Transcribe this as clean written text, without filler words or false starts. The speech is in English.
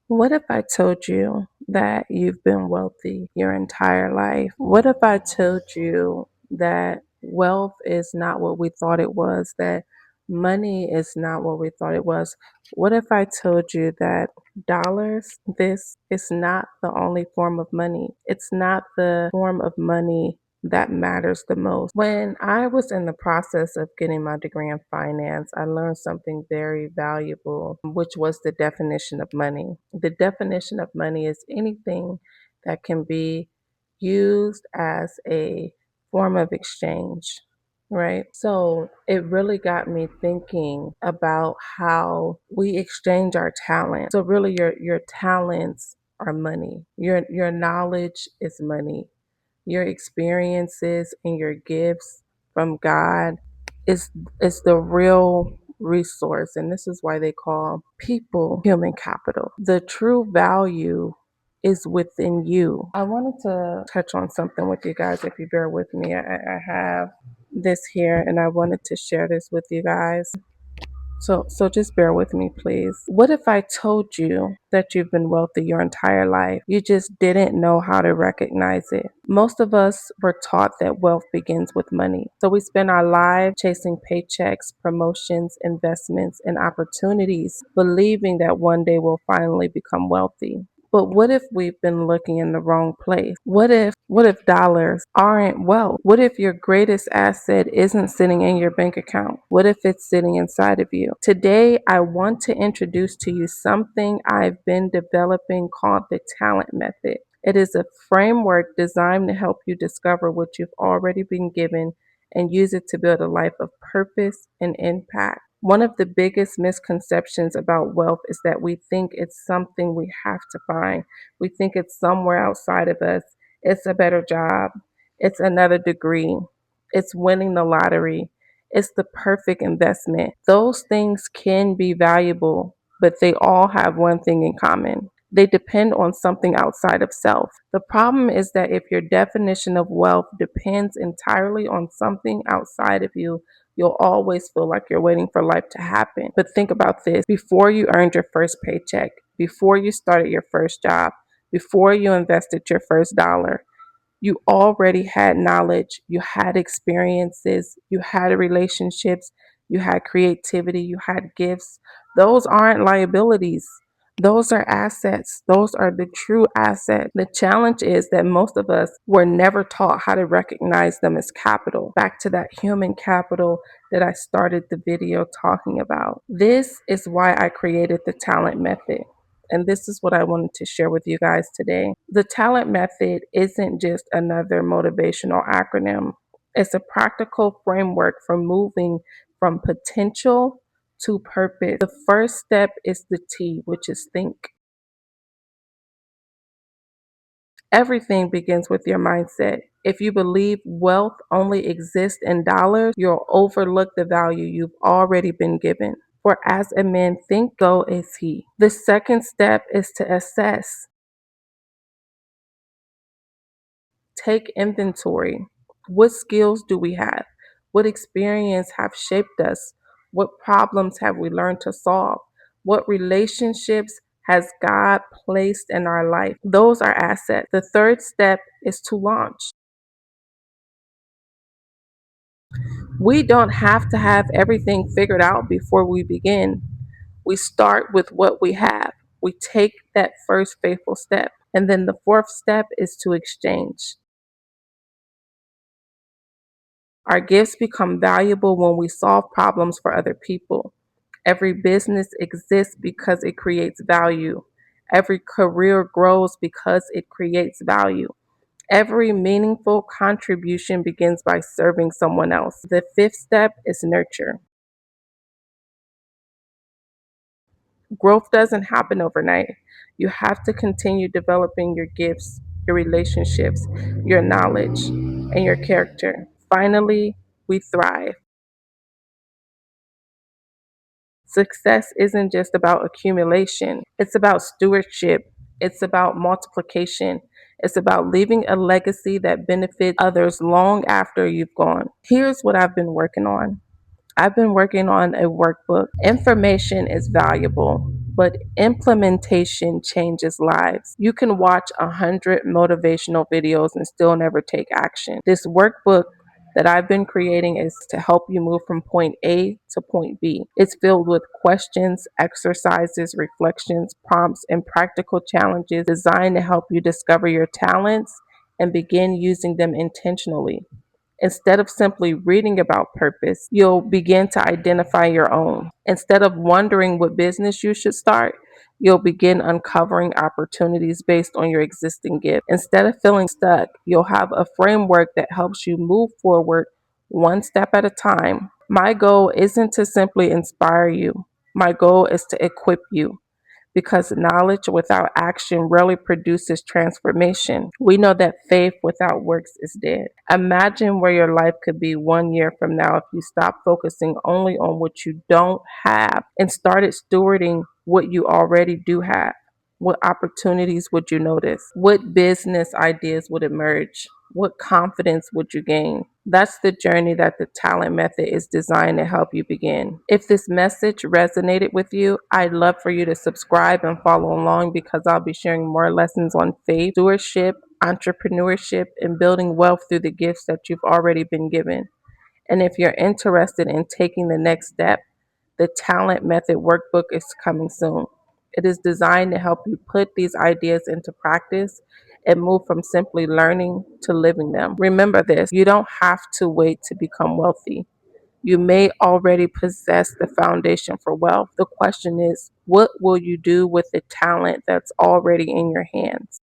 What if I told you that you've been wealthy your entire life? What if I told you that wealth is not what we thought it was, that money is not what we thought it was? What if I told you that dollars, this is not the only form of money? It's not the form of money that matters the most. When I was in the process of getting my degree in finance, I learned something very valuable, which was the definition of money. The definition of money is anything that can be used as a form of exchange, right? So it really got me thinking about how we exchange our talent. So really your talents are money. Your knowledge is money. Your experiences and your gifts from God is the real resource. And this is why they call people human capital. The true value is within you. I wanted to touch on something with you guys, if you bear with me. I have this here and I wanted to share this with you guys. So just bear with me, please. What if I told you that you've been wealthy your entire life? You just didn't know how to recognize it. Most of us were taught that wealth begins with money. So we spend our lives chasing paychecks, promotions, investments, and opportunities, believing that one day we'll finally become wealthy. But what if we've been looking in the wrong place? What if dollars aren't wealth? What if your greatest asset isn't sitting in your bank account? What if it's sitting inside of you? Today, I want to introduce to you something I've been developing called the Talent Method. It is a framework designed to help you discover what you've already been given and use it to build a life of purpose and impact. One of the biggest misconceptions about wealth is that we think it's something we have to find. We think it's somewhere outside of us. It's a better job. It's another degree. It's winning the lottery. It's the perfect investment. Those things can be valuable, but they all have one thing in common. They depend on something outside of self. The problem is that if your definition of wealth depends entirely on something outside of you, you'll always feel like you're waiting for life to happen. But think about this: before you earned your first paycheck, before you started your first job, before you invested your first dollar, you already had knowledge, you had experiences, you had relationships, you had creativity, you had gifts. Those aren't liabilities. Those are assets. Those are the true assets. The challenge is that most of us were never taught how to recognize them as capital. Back to that human capital that I started the video talking about. This is why I created the talent method. And this is what I wanted to share with you guys today. The talent method isn't just another motivational acronym. It's a practical framework for moving from potential to purpose. The first step is the T, which is think. Everything begins with your mindset. If you believe wealth only exists in dollars, you'll overlook the value you've already been given. For as a man think, so is he. The second step is to assess. Take inventory. What skills do we have? What experience have shaped us? What problems have we learned to solve? What relationships has God placed in our life? Those are assets. The third step is to launch. We don't have to have everything figured out before we begin. We start with what we have. We take that first faithful step. And then the fourth step is to exchange. Our gifts become valuable when we solve problems for other people. Every business exists because it creates value. Every career grows because it creates value. Every meaningful contribution begins by serving someone else. The fifth step is nurture. Growth doesn't happen overnight. You have to continue developing your gifts, your relationships, your knowledge, and your character. Finally, we thrive. Success isn't just about accumulation, it's about stewardship, it's about multiplication, it's about leaving a legacy that benefits others long after you've gone. Here's what I've been working on. I've been working on a workbook. Information is valuable. but implementation changes lives. You can watch 100 motivational videos and still never take action. This workbook that I've been creating is to help you move from point A to point B. It's filled with questions, exercises, reflections, prompts, and practical challenges designed to help you discover your talents and begin using them intentionally. Instead of simply reading about purpose, you'll begin to identify your own. Instead of wondering what business you should start, you'll begin uncovering opportunities based on your existing gift. Instead of feeling stuck, you'll have a framework that helps you move forward one step at a time. My goal isn't to simply inspire you, my goal is to equip you because knowledge without action rarely produces transformation. We know that faith without works is dead. Imagine where your life could be 1 year from now if you stop focusing only on what you don't have and started stewarding what you already do have. What opportunities would you notice? What business ideas would emerge? What confidence would you gain? That's the journey that the talent method is designed to help you begin. If this message resonated with you, I'd love for you to subscribe and follow along because I'll be sharing more lessons on faith, stewardship, entrepreneurship, and building wealth through the gifts that you've already been given. And if you're interested in taking the next step, the Talent Method Workbook is coming soon. It is designed to help you put these ideas into practice and move from simply learning to living them. Remember this, you don't have to wait to become wealthy. You may already possess the foundation for wealth. The question is, what will you do with the talent that's already in your hands?